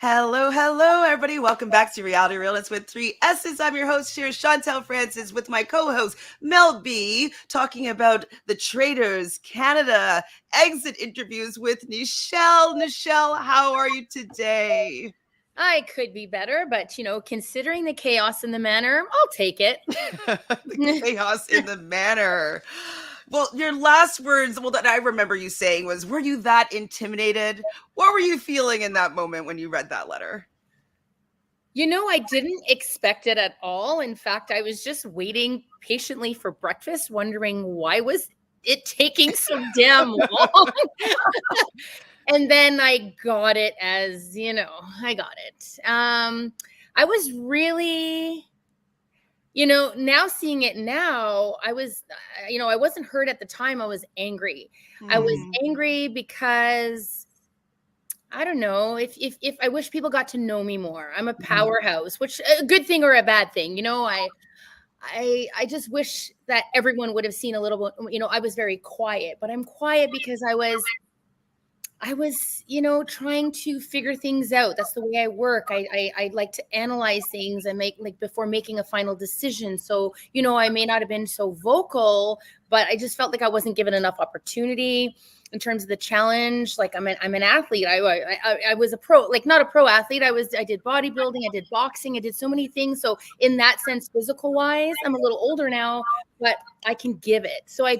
Hello, hello, everybody. Welcome back to Reality Realness with three S's. I'm your host here, Chantele Francis, with my co-host, Mel B, talking about the Traitors Canada exit interviews with Nichelle. Nichelle, how are you today? I could be better, but considering the chaos in the manor, I'll take it. The chaos in the manor. Well, your last words, that I remember you saying was, were you that intimidated? What were you feeling in that moment when you read that letter? I didn't expect it at all. In fact, I was just waiting patiently for breakfast, wondering why was it taking so damn long? And then I got it I got it. I was really, now seeing it now, I wasn't hurt at the time. I was angry. I was angry because I don't know if I wish people got to know me more. I'm a powerhouse, which a good thing or a bad thing. I just wish that everyone would have seen a little bit. I was very quiet, but I'm quiet because I was trying to figure things out. That's the way I work. I like to analyze things and make before making a final decision. So, I may not have been so vocal, but I just felt like I wasn't given enough opportunity in terms of the challenge. Like I'm an athlete. I was a pro, not a pro athlete. I did bodybuilding, I did boxing, I did so many things. So in that sense, physical wise, I'm a little older now, but I can give it. So I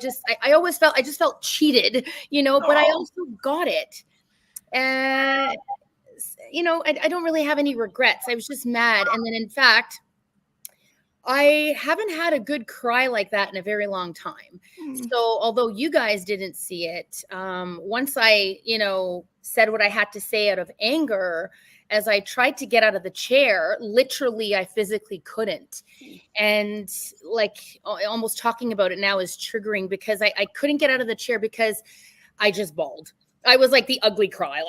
always felt, I just felt cheated, but I also got it. And, I don't really have any regrets. I was just mad. And then in fact, I haven't had a good cry like that in a very long time. So although you guys didn't see it, once I, said what I had to say out of anger, as I tried to get out of the chair, literally, I physically couldn't. And almost talking about it now is triggering because I couldn't get out of the chair because I just bawled. I was like the ugly cry,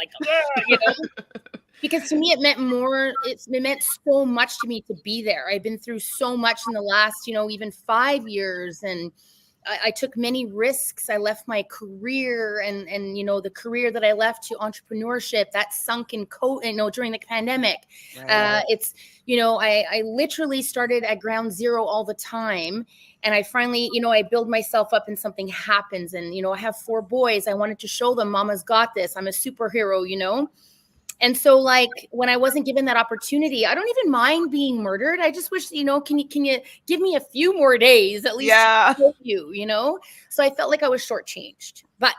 because to me it meant more. It meant so much to me to be there. I've been through so much in the last, even 5 years, and I took many risks. I left my career and the career that I left to entrepreneurship that sunk in during the pandemic. Right. I literally started at ground zero all the time. And I finally, I build myself up and something happens. And, I have 4 boys. I wanted to show them mama's got this. I'm a superhero, And so when I wasn't given that opportunity, I don't even mind being murdered. I just wish, can you give me a few more days at least to show you. So I felt like I was shortchanged. But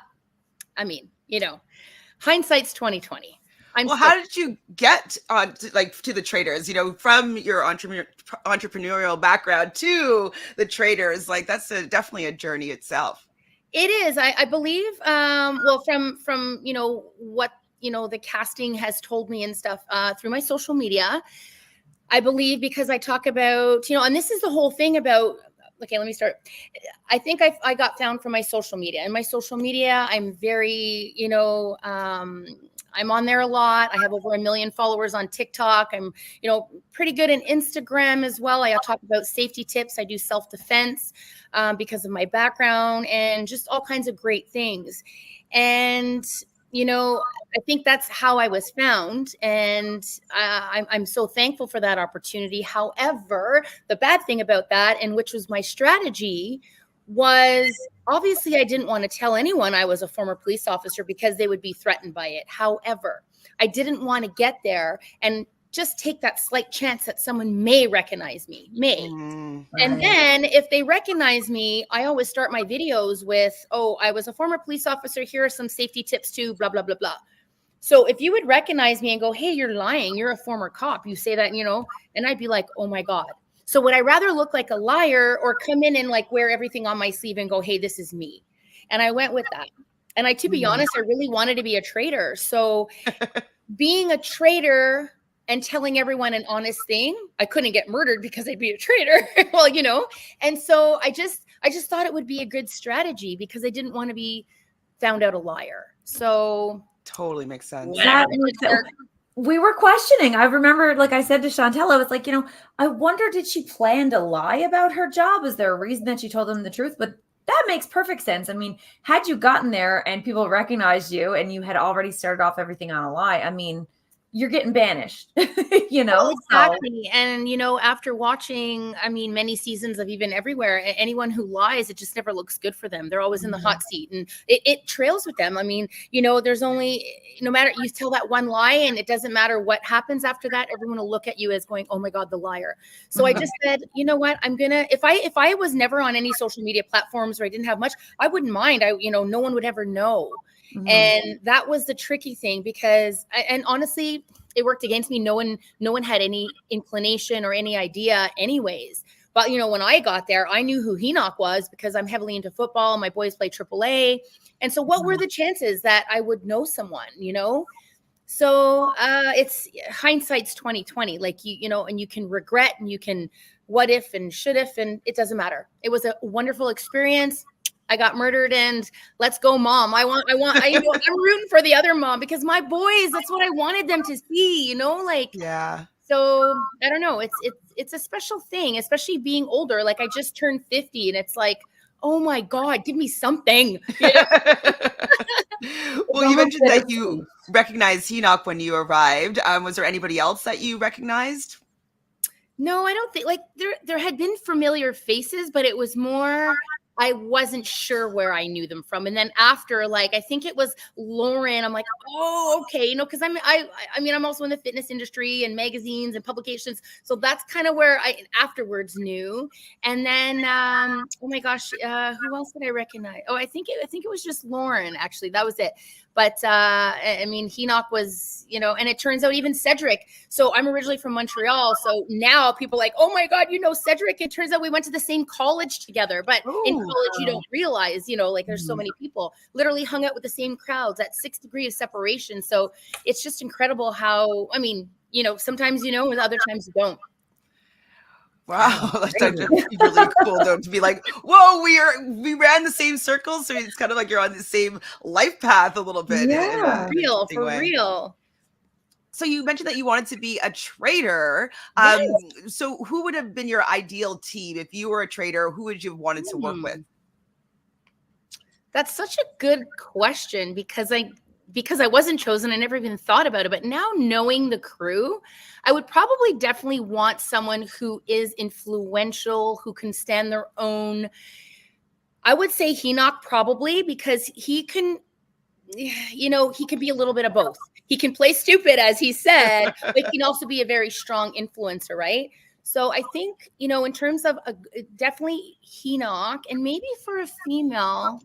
I mean, hindsight's 2020. How did you get on to the Traitors, from your entrepreneurial background to the Traitors? That's definitely a journey itself. It is. I believe, from what, the casting has told me and stuff through my social media, I believe because I talk about, and this is the whole thing about, okay, let me start. I think I got found from my social media. And my social media, I'm very, I'm on there a lot. I have over 1 million followers on TikTok. I'm, pretty good in Instagram as well. I talk about safety tips. I do self-defense because of my background and just all kinds of great things. And, I think that's how I was found. And I'm so thankful for that opportunity. However, the bad thing about that, and which was my strategy, was obviously I didn't want to tell anyone I was a former police officer because they would be threatened by it. However, I didn't want to get there and just take that slight chance that someone may recognize me, And then if they recognize me, I always start my videos with, oh, I was a former police officer. Here are some safety tips too, blah, blah, blah, blah. So if you would recognize me and go, hey, you're lying, you're a former cop, you say that, and I'd be like, oh my God. So would I rather look like a liar or come in and wear everything on my sleeve and go, hey, this is me? And I went with that. And to be honest, I really wanted to be a traitor. So being a traitor and telling everyone an honest thing, I couldn't get murdered because I'd be a traitor. And so I just thought it would be a good strategy because I didn't want to be found out a liar. So totally makes sense. We were questioning. I remember, I said to Chantele, I was I wonder, did she plan to lie about her job? Is there a reason that she told them the truth? But that makes perfect sense. I mean, had you gotten there and people recognized you and you had already started off everything on a lie, you're getting banished, Well, So exactly. And, after watching, many seasons of even Everywhere, anyone who lies, it just never looks good for them. They're always in the hot seat, and it trails with them. There's only, no matter, you tell that one lie and it doesn't matter what happens after that, everyone will look at you as going, oh my God, the liar. So I just said, you know what, I'm gonna, if I was never on any social media platforms, or I didn't have much, I wouldn't mind. No one would ever know. And that was the tricky thing, because, and honestly, it worked against me. No one had any inclination or any idea anyways. But, when I got there, I knew who Enoch was because I'm heavily into football. My boys play AAA. And so what were the chances that I would know someone, So it's hindsight's 2020, like, and you can regret, and you can what if and should if, and it doesn't matter. It was a wonderful experience. I got murdered, and let's go, mom. I'm rooting for the other mom, because my boys, that's what I wanted them to see, Yeah. So I don't know. It's a special thing, especially being older. Like, I just turned 50, and it's like, oh my God, give me something. Well, you mentioned that you recognized Enoch when you arrived. Was there anybody else that you recognized? No, I don't think, like, there had been familiar faces, but it was more, I wasn't sure where I knew them from. And then after, like, I think it was Lauren, I'm like, oh, okay, because I'm also in the fitness industry and magazines and publications. So that's kind of where I afterwards knew. And then, oh my gosh, who else did I recognize? Oh, I think it was just Lauren, actually. That was it. But Enoch was, and it turns out even Cedric. So I'm originally from Montreal. So now people are like, oh my God, Cedric. It turns out we went to the same college together. But in college, you don't realize, like, there's so many people literally hung out with the same crowds at 6 degrees of separation. So it's just incredible how, sometimes and other times you don't. Wow, that's really cool though, to be like, whoa, we ran the same circles, so it's kind of like you're on the same life path a little bit. Yeah, for real. So you mentioned that you wanted to be a traitor. Yes. So who would have been your ideal team if you were a traitor? Who would you have wanted to work with? That's such a good question, because I wasn't chosen. I never even thought about it. But now, knowing the crew, I would probably definitely want someone who is influential, who can stand their own. I would say Enoch, probably, because he can, he can be a little bit of both. He can play stupid, as he said, but he can also be a very strong influencer, right? So I think, in terms of definitely Enoch, and maybe for a female,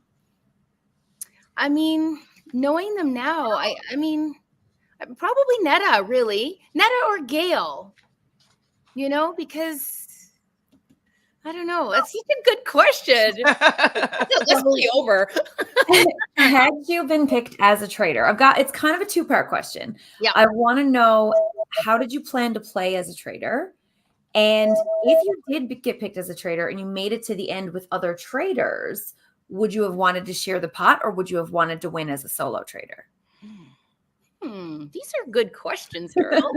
knowing them now, probably Netta, really. Netta or Gail, because I don't know. That's such a good question. Let's play over. Had you been picked as a traitor? It's kind of a two-part question. Yeah. I want to know, how did you plan to play as a traitor? And if you did get picked as a traitor and you made it to the end with other traitors, would you have wanted to share the pot, or would you have wanted to win as a solo traitor? These are good questions, girl.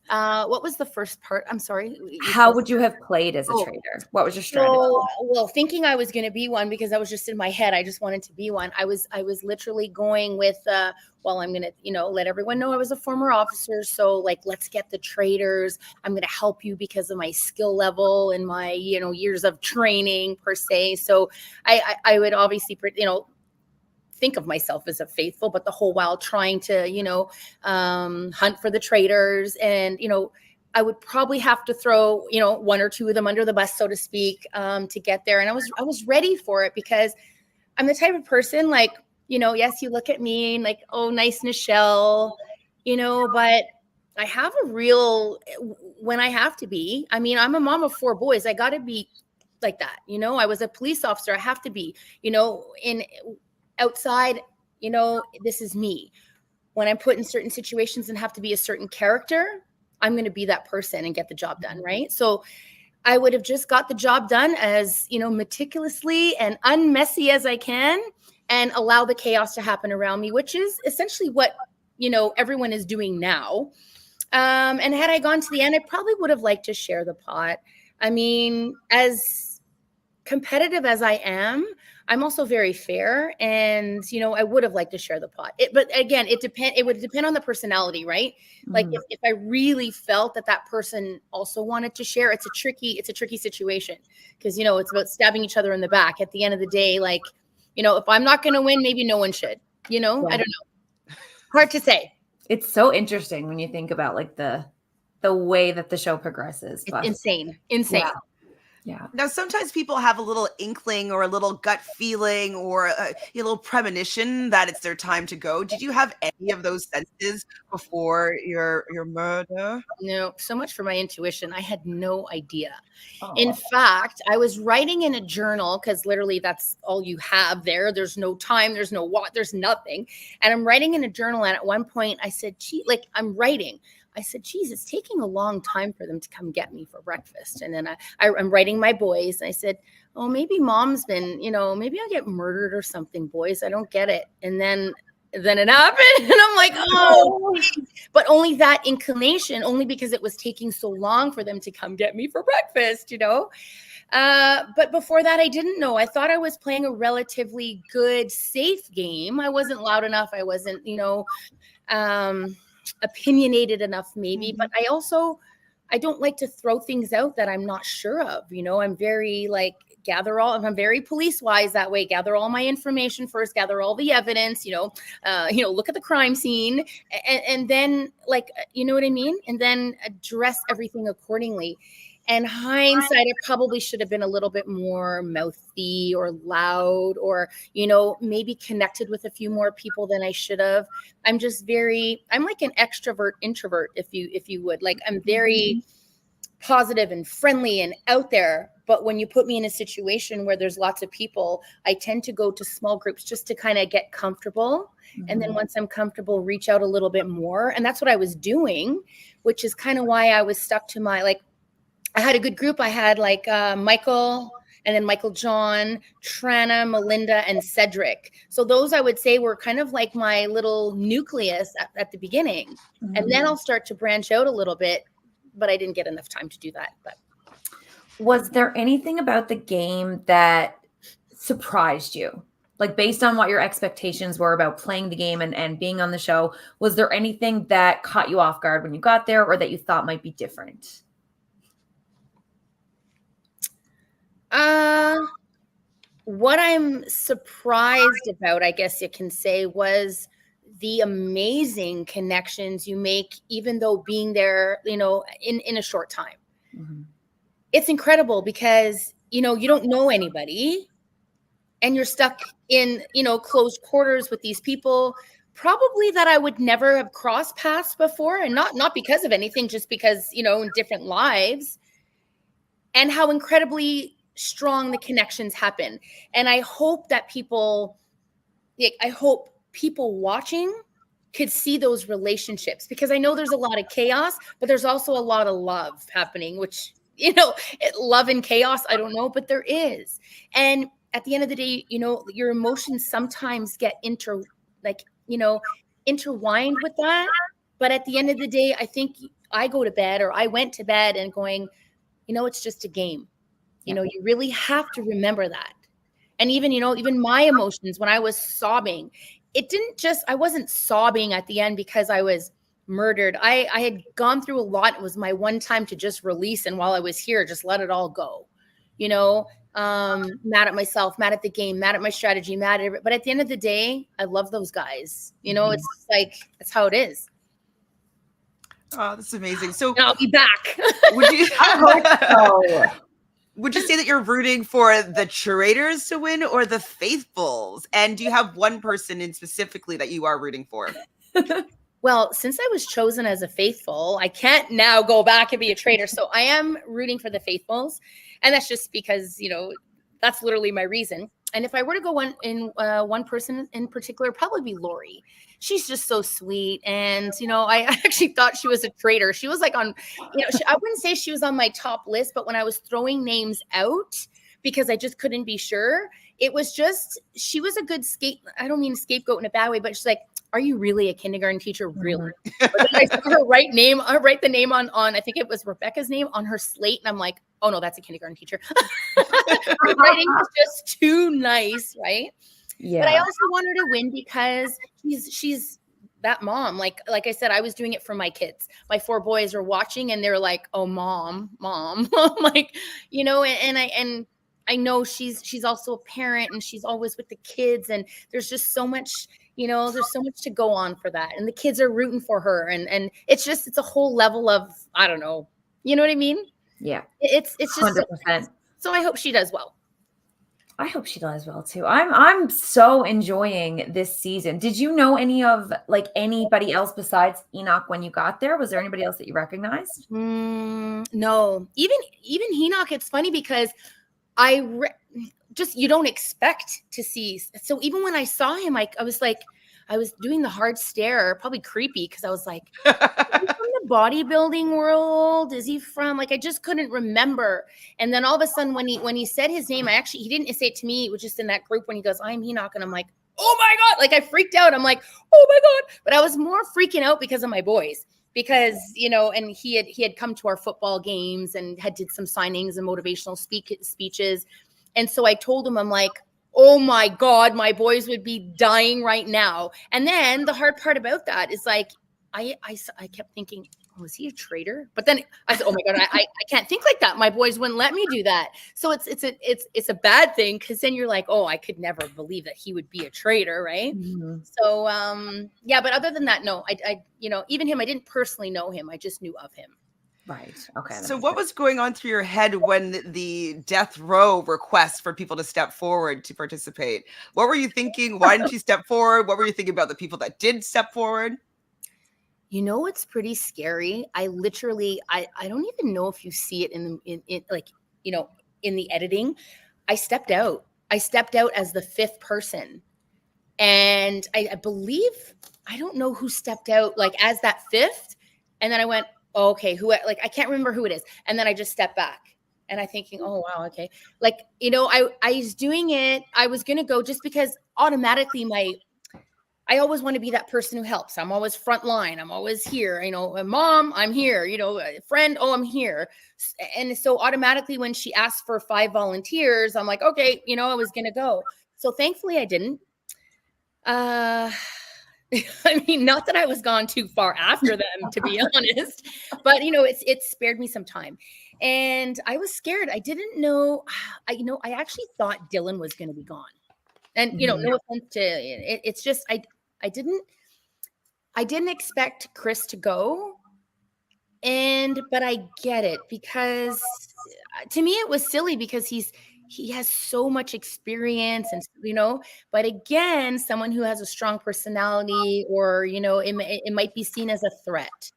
What was the first part? I'm sorry. How would you have played as a traitor? What was your strategy? Well, thinking I was going to be one, because that was just in my head. I just wanted to be one. I was literally going with, I'm going to, let everyone know I was a former officer. So, like, let's get the traitors. I'm going to help you because of my skill level and my, years of training per se. So I would obviously, think of myself as a faithful, but the whole while trying to, hunt for the traitors. And, I would probably have to throw, one or two of them under the bus, so to speak, to get there. And I was ready for it, because I'm the type of person, like, yes, you look at me and like, oh, nice Nichelle, but I have a real, when I have to be, I'm a mom of 4 boys. I got to be like that. I was a police officer. I have to be, in outside, this is me. When I'm put in certain situations and have to be a certain character, I'm going to be that person and get the job done, right? So I would have just got the job done as, meticulously and unmessy as I can, and allow the chaos to happen around me, which is essentially what, everyone is doing now. And had I gone to the end, I probably would have liked to share the pot. As competitive as I am, I'm also very fair, and I would have liked to share the pot. But again, it would depend on the personality, right? Like if I really felt that person also wanted to share, it's a tricky situation, because it's about stabbing each other in the back. At the end of the day, like, if I'm not going to win, maybe no one should. I don't know. Hard to say. It's so interesting when you think about like the way that the show progresses. It's insane. Yeah. Now, sometimes people have a little inkling or a little gut feeling or a little premonition that it's their time to go. Did you have any of those senses before your murder? No, so much for my intuition. I had no idea. In fact, I was writing in a journal, because literally that's all you have there. There's no time. There's no what. There's nothing. And I'm writing in a journal. And at one point I said, gee, like I'm writing. I said, geez, it's taking a long time for them to come get me for breakfast. And then I'm writing my boys. And I said, oh, maybe mom's been, maybe I'll get murdered or something, boys. I don't get it. And then it happened. And I'm like, oh, but only that inclination, only because it was taking so long for them to come get me for breakfast, But before that, I didn't know. I thought I was playing a relatively good, safe game. I wasn't loud enough. I wasn't, opinionated enough, maybe. But I don't like to throw things out that I'm not sure of. I'm very like I'm very police wise that way. Gather all my information first, gather all the evidence, look at the crime scene, and then you know what I mean? And then address everything accordingly. And hindsight, I probably should have been a little bit more mouthy or loud, or, maybe connected with a few more people than I should have. I'm like an extrovert introvert, if you would. Like, I'm very positive and friendly and out there. But when you put me in a situation where there's lots of people, I tend to go to small groups just to kind of get comfortable. And then once I'm comfortable, reach out a little bit more. And that's what I was doing, which is kind of why I was stuck to I had a good group. I had Michael, and then Michael John, Trana, Melinda, and Cedric. So those, I would say, were kind of like my little nucleus at the beginning. And then I'll start to branch out a little bit, but I didn't get enough time to do that. But was there anything about the game that surprised you? Like, based on what your expectations were about playing the game and being on the show, was there anything that caught you off guard when you got there, or that you thought might be different? What I'm surprised about, I guess you can say, was the amazing connections you make, even though being there, in a short time. It's incredible because, you don't know anybody, and you're stuck in, closed quarters with these people, probably that I would never have crossed paths before, and not because of anything, just because, in different lives, and how incredibly strong the connections happen. And I hope that people watching could see those relationships, because I know there's a lot of chaos, but there's also a lot of love happening, which, love and chaos, I don't know, but there is. And at the end of the day, your emotions sometimes get intertwined with that. But at the end of the day, I think I went to bed and going, it's just a game. You really have to remember that. And even my emotions when I was sobbing, I wasn't sobbing at the end because I was murdered. I had gone through a lot. It was my one time to just release. And while I was here, just let it all go, mad at myself, mad at the game, mad at my strategy, mad at it. But at the end of the day, I love those guys. It's like, that's how it is. Oh, that's amazing. So I'll be back. Would you say that you're rooting for the traitors to win or the faithfuls? And do you have one person in specifically that you are rooting for? Well, since I was chosen as a faithful, I can't now go back and be a traitor. So I am rooting for the faithfuls. And that's just because, that's literally my reason. And if I were to go one person in particular, probably be Lori. She's just so sweet. And, I actually thought she was a traitor. She was like on, I wouldn't say she was on my top list, but when I was throwing names out, because I just couldn't be sure, it was just, she was a good I don't mean scapegoat in a bad way, but she's like, are you really a kindergarten teacher? Really? But then I saw her write the name on, I think it was Rebecca's name on her slate. And I'm like, oh no, that's a kindergarten teacher. Her writing is just too nice, right? Yeah. But I also want her to win because she's that mom. Like I said, I was doing it for my kids. My 4 boys are watching and they're like, "Oh, mom." I'm like, and I know she's also a parent and she's always with the kids, and there's just so much, there's so much to go on for that. And the kids are rooting for her, and it's a whole level of, I don't know. You know what I mean? Yeah. It's just 100%. so I hope she does well. I hope she does well too. I'm so enjoying this season. Did you know anybody else besides Enoch when you got there? Was there anybody else that you recognized? No, even Enoch. It's funny because you don't expect to see. So even when I saw him, I was like, I was doing the hard stare, probably creepy, because I was like, is he from the bodybuilding world? Is he from, like, I just couldn't remember. And then all of a sudden when he said his name, he didn't say it to me. It was just in that group when he goes, "I'm Enoch." And I'm like, oh my God. Like, I freaked out. I'm like, oh my God. But I was more freaking out because of my boys. Because, and he had come to our football games and did some signings and motivational speeches. And so I told him, I'm like, oh my God, my boys would be dying right now. And then the hard part about that is, like, I kept thinking, oh, is he a traitor? But then I said, oh my God, I can't think like that. My boys wouldn't let me do that. So it's a bad thing, because then you're like, oh, I could never believe that he would be a traitor, right? Mm-hmm. So yeah, but other than that, no, I even him, I didn't personally know him. I just knew of him. Right. Okay. So what was going on through your head when the death row request for people to step forward to participate? What were you thinking? Why didn't you step forward? What were you thinking about the people that did step forward? It's pretty scary. I literally, I don't even know if you see it in like, in the editing. I stepped out as the 5th person. And I believe, I don't know who stepped out, like, as that 5th. And then I went, oh, okay, I can't remember who it is. And then I just stepped back, and I thinking, oh, wow, okay. Like, I was doing it. I was going to go just because automatically I always want to be that person who helps. I'm always front line. I'm always here. Mom, I'm here. A friend, oh, I'm here. And so automatically when she asked for 5 volunteers, I'm like, okay, I was going to go. So thankfully I didn't. I mean, not that I was gone too far after them, to be honest, but it spared me some time, and I was scared. I didn't know. I actually thought Dylan was going to be gone, and no offense to it. It's just I didn't expect Chris to go, but I get it, because to me it was silly, because he has so much experience, and but again, someone who has a strong personality, or it might be seen as a threat.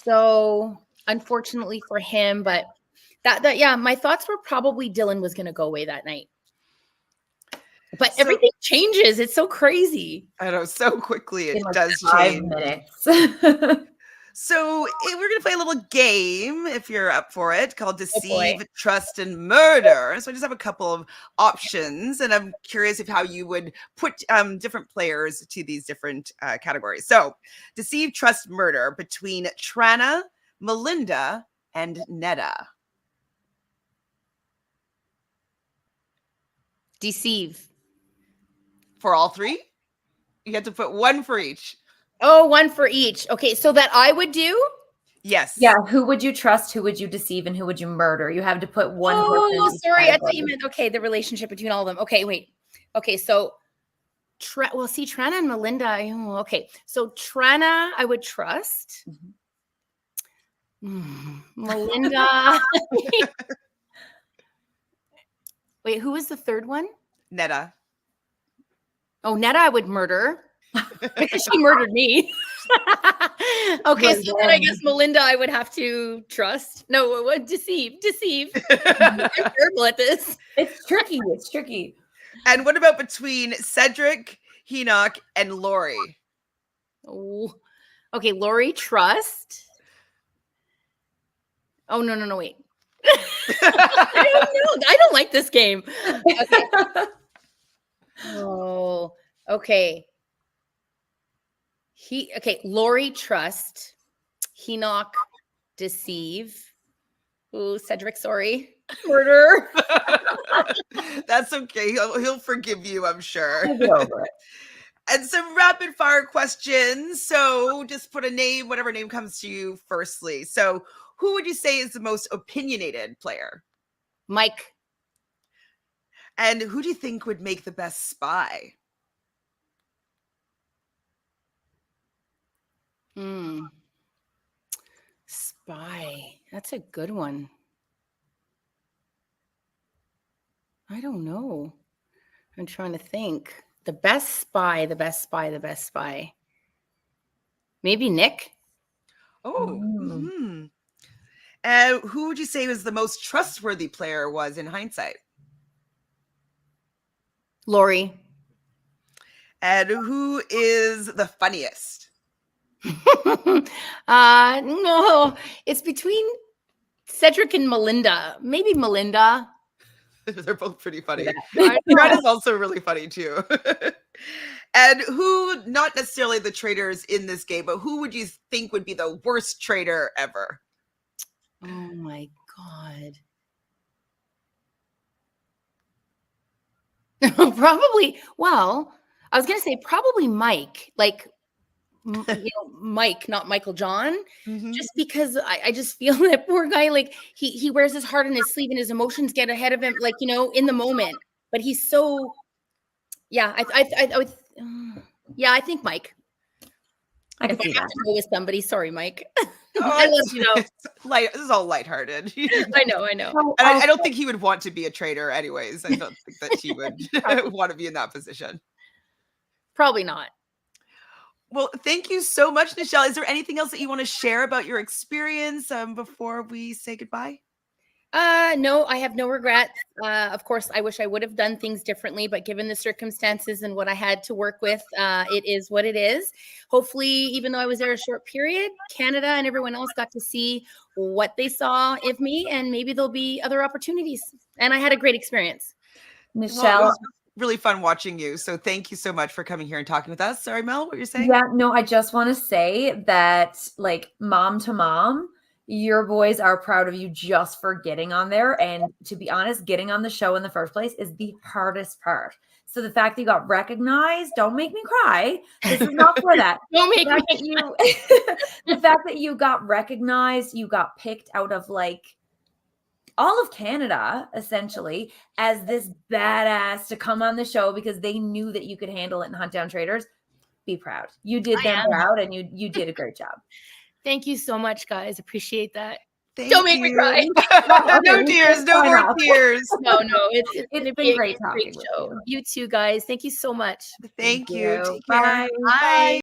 So unfortunately for him, but that yeah, my thoughts were probably Dylan was going to go away that night. But everything changes. It's so crazy. I know, so quickly it does 5 change. minutes. So we're going to play a little game, if you're up for it, called Deceive, boy. Trust, and Murder. So I just have a couple of options, and I'm curious how you would put different players to these different categories. So Deceive, Trust, Murder between Trana, Melinda, and Netta. Deceive. For all 3? You have to put 1 for each. Oh, 1 for each. Okay, so that I would do? Yes. Yeah. Who would you trust? Who would you deceive? And who would you murder? You have to put one. Oh, sorry. I thought you meant, okay, the relationship between all of them. Okay, wait. Okay, so Trana and Melinda. Okay, so Trana, I would trust. Melinda. Wait, who was the 3rd one? Netta. Oh, Netta, I would murder because she murdered me. Okay, so then I guess Melinda, I would have to trust. No, deceive. I'm terrible at this. It's tricky. And what about between Cedric, Enoch, and Lori? Oh, okay, Lori, trust. Oh, no, wait. I don't know. I don't like this game. Okay. Oh, okay. Lori, trust. Enoch, deceive. Ooh, Cedric, sorry. Murder. That's okay. He'll forgive you, I'm sure. We'll get over it. And some rapid fire questions. So just put a name, whatever name comes to you firstly. So who would you say is the most opinionated player? Mike. And who do you think would make the best spy? Spy. That's a good one. I don't know. I'm trying to think. The best spy. Maybe Nick. Oh. Mm-hmm. And who would you say was the most trustworthy player was in hindsight? Lori. And who is the funniest? No, it's between Cedric and Melinda. Maybe Melinda. They're both pretty funny. I Brad is also really funny too. And who, not necessarily the traitors in this game, but who would you think would be the worst traitor ever? Oh my God. Probably, well, I was going to say probably Mike, like, Mike, not Michael John, just because I just feel that poor guy, like he wears his heart on his sleeve and his emotions get ahead of him, like, in the moment, but he's so, yeah, I would, yeah, I think Mike. I can If I see have that. to go with somebody, sorry, Mike. Oh, I love you though. This is all lighthearted. I know. So, And I don't think he would want to be a traitor anyways. I don't think that he would want to be in that position. Probably not. Well, thank you so much, Nichelle. Is there anything else that you want to share about your experience before we say goodbye? No, I have no regrets. Of course, I wish I would have done things differently, but given the circumstances and what I had to work with, it is what it is. Hopefully, even though I was there a short period, Canada and everyone else got to see what they saw of me, and maybe there'll be other opportunities. And I had a great experience. Nichelle. Well, it was really fun watching you. So thank you so much for coming here and talking with us. Sorry, Mel, what you're saying? Yeah, no, I just want to say that, like, mom to mom, your boys are proud of you just for getting on there. And to be honest, getting on the show in the first place is the hardest part. So the fact that you got recognized, don't make me cry. This is not for that. Don't make me The fact that you got recognized, you got picked out of like all of Canada, essentially, as this badass to come on the show because they knew that you could handle it and hunt down traitors. Be proud. You did them proud, and you did a great job. Thank you so much, guys. Appreciate that. Thank Don't make me cry. No tears, no more tears. No, it's been great talking great with show. You too, guys. Thank you so much. Thank you. Take Bye. care. Bye.